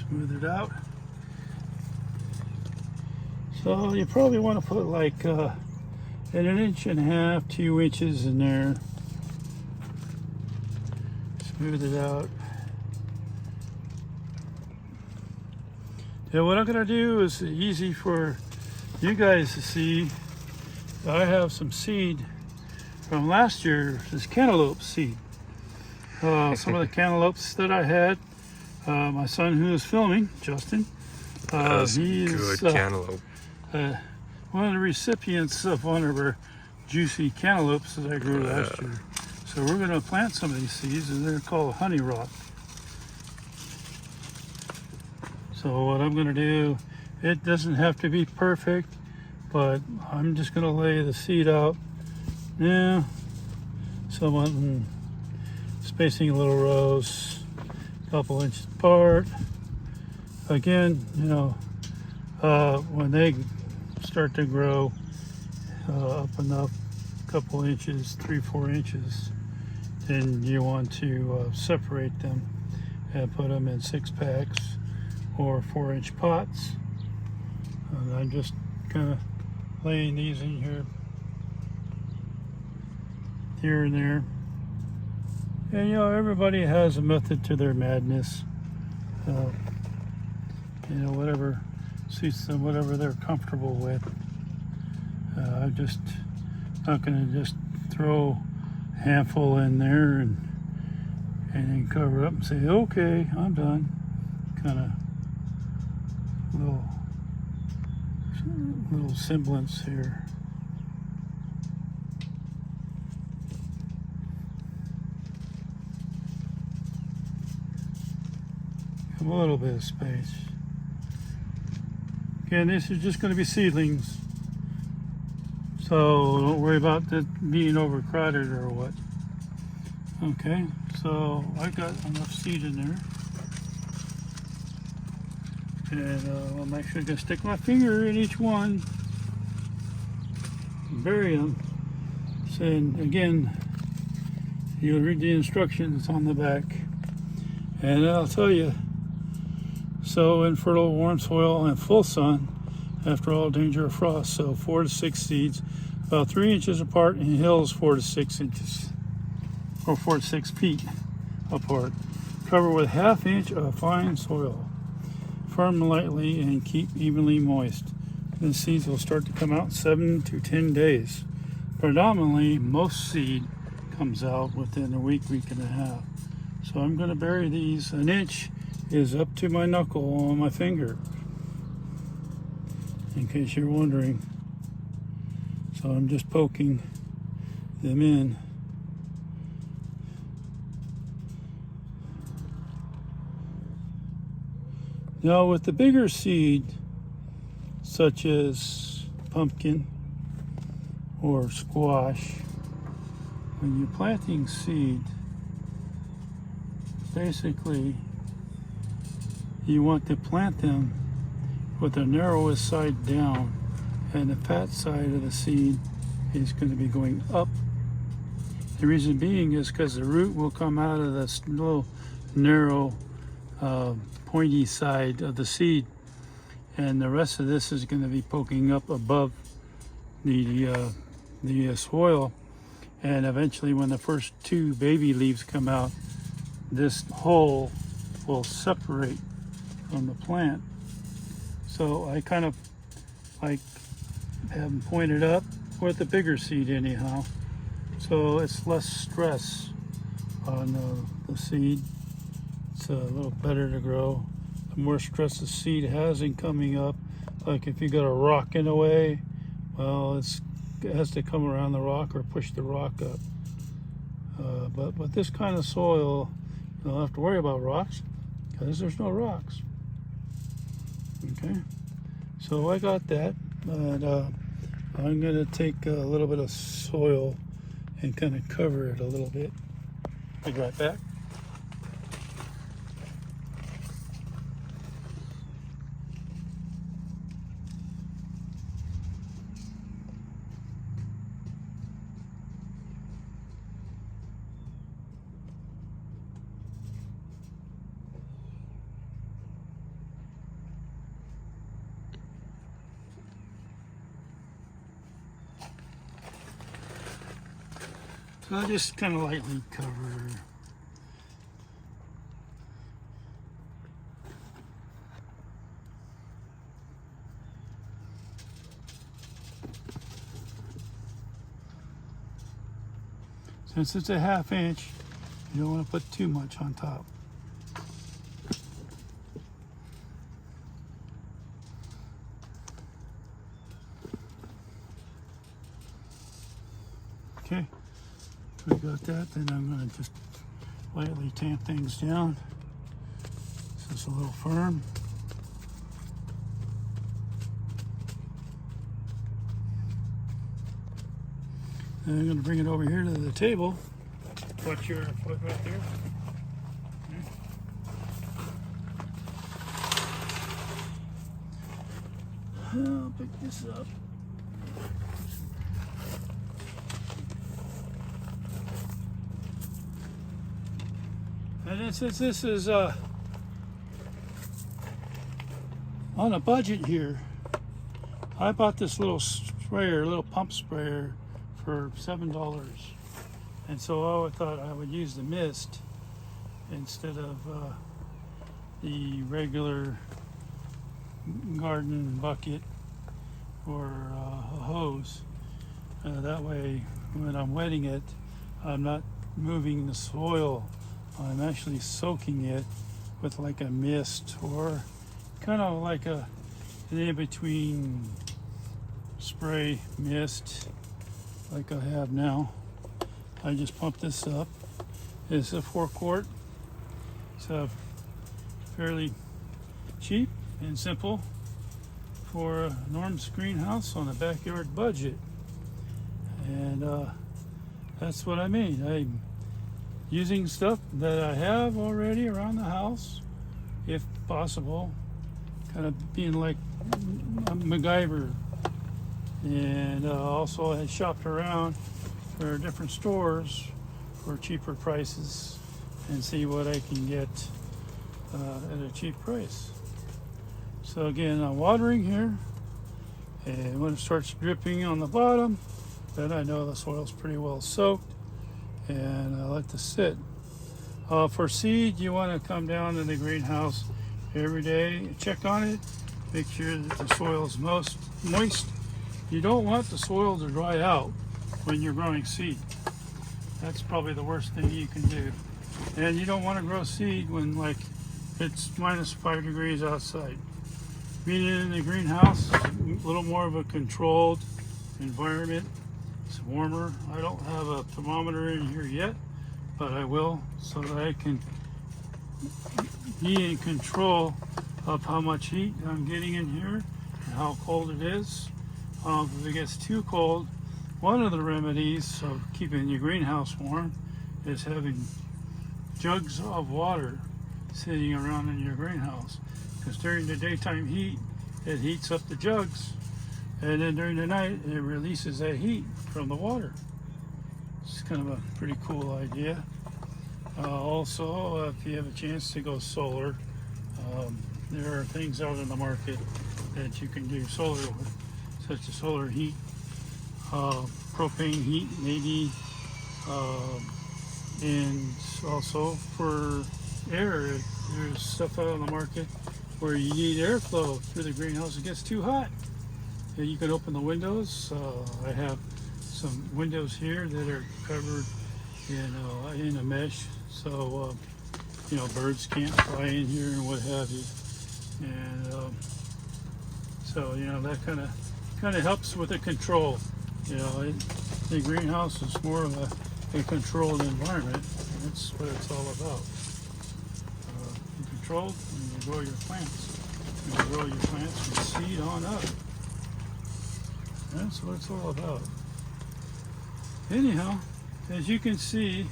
Smooth it out. So you probably want to put like an 1.5 to 2 inches in there. Smooth it out. Yeah, what I'm gonna do is easy for you guys to see. I have some seed from last year, this cantaloupe seed. Some of the cantaloupes that I had, my son who is filming, Justin, he's good cantaloupe. One of the recipients of one of our juicy cantaloupes that I grew last year. So we're going to plant some of these seeds, and they're called honey rock. So what I'm going to do, it doesn't have to be perfect, but I'm just going to lay the seed out. Yeah, somewhat spacing a little rows, a couple inches apart. Again, you know, when they start to grow up and up, a couple inches, 3-4 inches, then you want to separate them and put them in 6-packs or 4-inch pots. And I'm just kind of laying these in here and there. And you know, everybody has a method to their madness. You know, whatever suits them, whatever they're comfortable with. I'm just not going to just throw a handful in there and then cover up and say, okay, I'm done. Kind of little semblance here. A little bit of space. Again, this is just going to be seedlings, so don't worry about it being overcrowded or what. Okay, so I got enough seed in there, and I'm actually going to stick my finger in each one and bury them. So, and again, you'll read the instructions on the back, and I'll tell you. Sow in fertile, warm soil and full sun after all danger of frost. So 4 to 6 seeds, about 3 inches apart, in hills 4 to 6 inches, or 4 to 6 feet apart. Cover with 1/2 inch of fine soil. Firm lightly and keep evenly moist. The seeds will start to come out in 7 to 10 days. Predominantly, most seed comes out within a week, week and a half. So I'm going to bury these. 1 inch is up to my knuckle on my finger, in case you're wondering. So I'm just poking them in. Now with the bigger seed, such as pumpkin or squash, when you're planting seed, basically you want to plant them with the narrowest side down, and the fat side of the seed is going to be going up. The reason being is because the root will come out of this little narrow pointy side of the seed, and the rest of this is going to be poking up above the soil, and eventually when the first 2 baby leaves come out, this hole will separate from the plant. So I kind of like have them pointed up with the bigger seed anyhow, so it's less stress on the seed. It's a little better to grow. The more stress the seed has in coming up, like if you got a rock in the way, well, it has to come around the rock or push the rock up. But this kind of soil, you don't have to worry about rocks because there's no rocks. Okay, so I got that, but I'm going to take a little bit of soil and kind of cover it a little bit. Be right back. So I just kind of lightly cover. Since it's a 1/2 inch, you don't want to put too much on top. Okay, we got that, then I'm going to just lightly tamp things down so it's a little firm. And I'm going to bring it over here to the table. Watch your foot right there. I'll pick this up. And then since this is on a budget here, I bought this little sprayer, little pump sprayer for $7. And so I thought I would use the mist instead of the regular garden bucket or a hose. That way, when I'm wetting it, I'm not moving the soil. I'm actually soaking it with like a mist or kind of like an in-between spray mist like I have now. I just pump this up. It's a 4-quart. It's fairly cheap and simple for a Norm's greenhouse on a backyard budget. And that's what I mean. I'm using stuff that I have already around the house, if possible. Kind of being like a MacGyver. And also I shopped around for different stores for cheaper prices and see what I can get at a cheap price. So again, I'm watering here, and when it starts dripping on the bottom, then I know the soil's pretty well soaked, and I let this sit. For seed, you want to come down to the greenhouse every day, check on it, make sure that the soil is moist. You don't want the soil to dry out when you're growing seed. That's probably the worst thing you can do. And you don't want to grow seed when like it's -5 degrees outside. Being in the greenhouse, a little more of a controlled environment. It's warmer. I don't have a thermometer in here yet, but I will, so that I can be in control of how much heat I'm getting in here and how cold it is. If it gets too cold, one of the remedies of keeping your greenhouse warm is having jugs of water sitting around in your greenhouse. Because during the daytime heat, it heats up the jugs, and then during the night, it releases that heat from the water. It's kind of a pretty cool idea. Also, if you have a chance to go solar, there are things out in the market that you can do solar with, such as solar heat, propane heat maybe, and also for air. There's stuff out on the market where you need airflow through the greenhouse. It gets too hot. And you can open the windows. I have some windows here that are covered in a mesh, so birds can't fly in here and what have you. And so that kind of helps with the control. The greenhouse is more of a controlled environment. That's what it's all about. You control and you grow your plants. You grow your plants from seed on up. That's what it's all about. Anyhow, as you can see,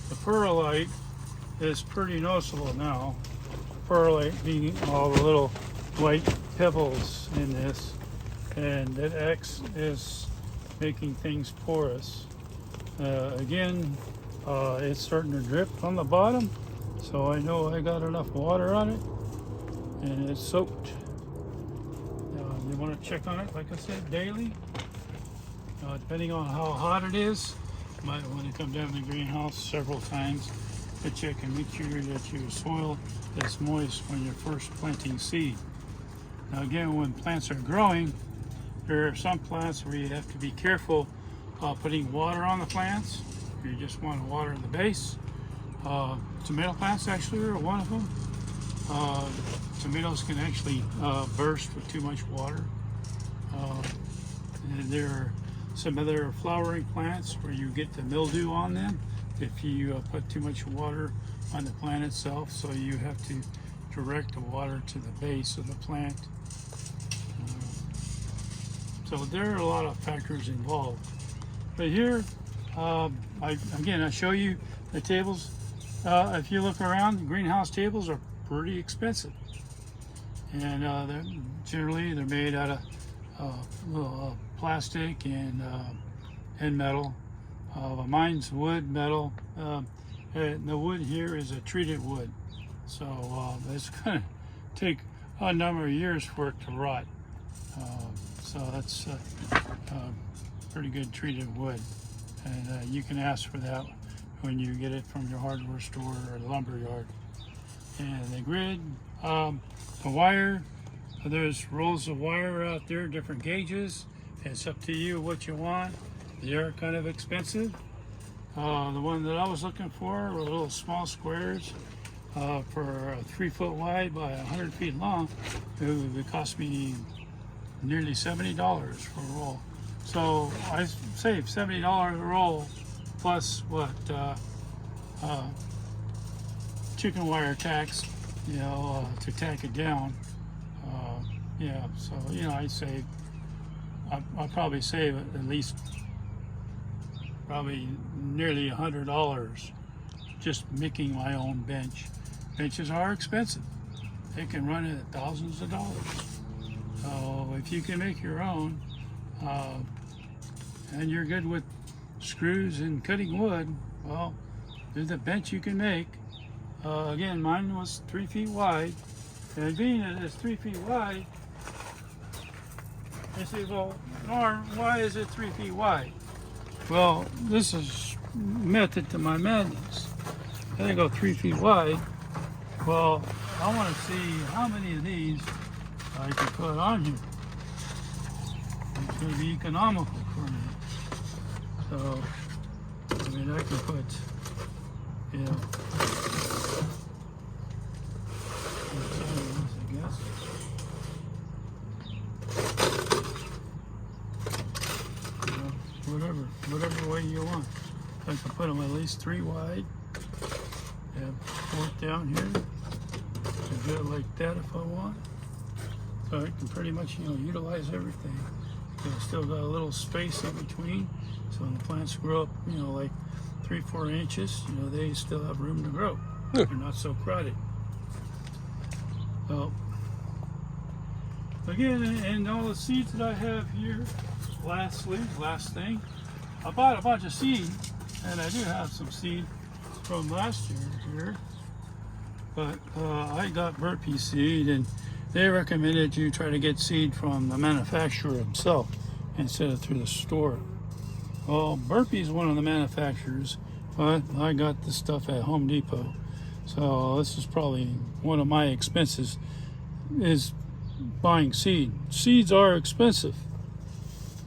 the perlite is pretty noticeable now. Perlite being all the little white pebbles in this, and that X is making things porous. Again, it's starting to drip on the bottom, so I know I got enough water on it, and it's soaked. You want to check on it, like I said, daily. Depending on how hot it is, might want to come down to the greenhouse several times to check and make sure that your soil is moist when you're first planting seed. Now again, when plants are growing, there are some plants where you have to be careful putting water on the plants. You just want to water the base. Tomato plants actually are one of them. Tomatoes can actually burst with too much water. And there are some other flowering plants where you get the mildew on them if you put too much water on the plant itself. So you have to direct the water to the base of the plant. So there are a lot of factors involved. But here, I show you the tables. If you look around, the greenhouse tables are pretty expensive. And generally they're made out of plastic and metal. Mine's wood, metal. And the wood here is a treated wood. So it's going to take a number of years for it to rot. So that's pretty good treated wood. And you can ask for that when you get it from your hardware store or lumber yard. And the grid, the wire, there's rolls of wire out there, different gauges. It's up to you what you want. They are kind of expensive. The one that I was looking for were little small squares for 3 foot wide by 100 feet long. It would cost me nearly $70 for a roll. So I saved $70 a roll plus what chicken wire tacks, to tack it down. So I'll probably save at least probably nearly $100 just making my own bench. Benches are expensive. They can run at thousands of dollars. So if you can make your own, and you're good with screws and cutting wood, well, there's a bench you can make. Again, mine was 3 feet wide, and being that it's 3 feet wide, they say, well, Norm, why is it 3 feet wide? Well, this is method to my madness. I go 3 feet wide. Well, I want to see how many of these I can put on here. It's going to be economical for me. So, I can put, I guess. Whatever way you want. I can put them at least 3 wide. Have 4 down here. I do it like that if I want. So I can pretty much, utilize everything. I still got a little space in between. So when the plants grow up, like 3-4 inches, they still have room to grow. They're not so crowded. So again, and all the seeds that I have here, last thing, I bought a bunch of seed, and I do have some seed from last year here, but I got burpee seed, and they recommended you try to get seed from the manufacturer himself instead of through the store. Well, Burpee is one of the manufacturers, but I got this stuff at Home Depot, so this is probably one of my expenses, is buying seed. Seeds are expensive.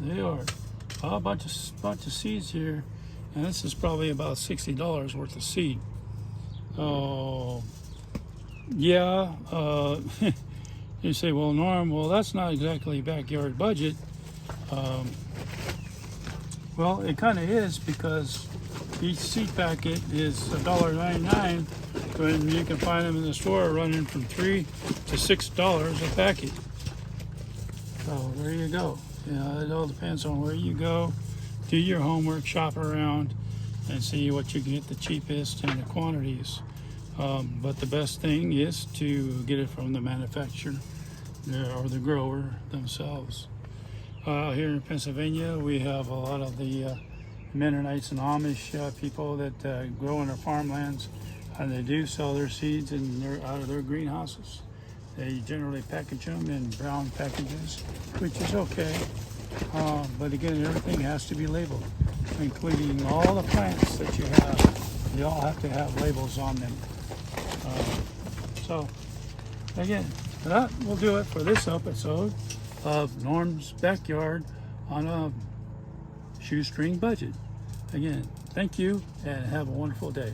They are. A bunch of seeds here, and this is probably about $60 worth of seed. Oh, yeah. You say, well, Norm, that's not exactly backyard budget. Well, it kind of is, because each seed packet is $1.99, when you can find them in the store running from $3 to $6 a packet. So there you go. It all depends on where you go. Do your homework, shop around, and see what you can get the cheapest and the quantities. But the best thing is to get it from the manufacturer or the grower themselves. Here in Pennsylvania, we have a lot of the Mennonites and Amish people that grow in their farmlands, and they do sell their seeds out of their greenhouses. They generally package them in brown packages, which is okay. But again, everything has to be labeled. including all the plants that you have. They all have to have labels on them. So again, that will do it for this episode of Norm's Backyard on a shoestring budget. Again, thank you and have a wonderful day.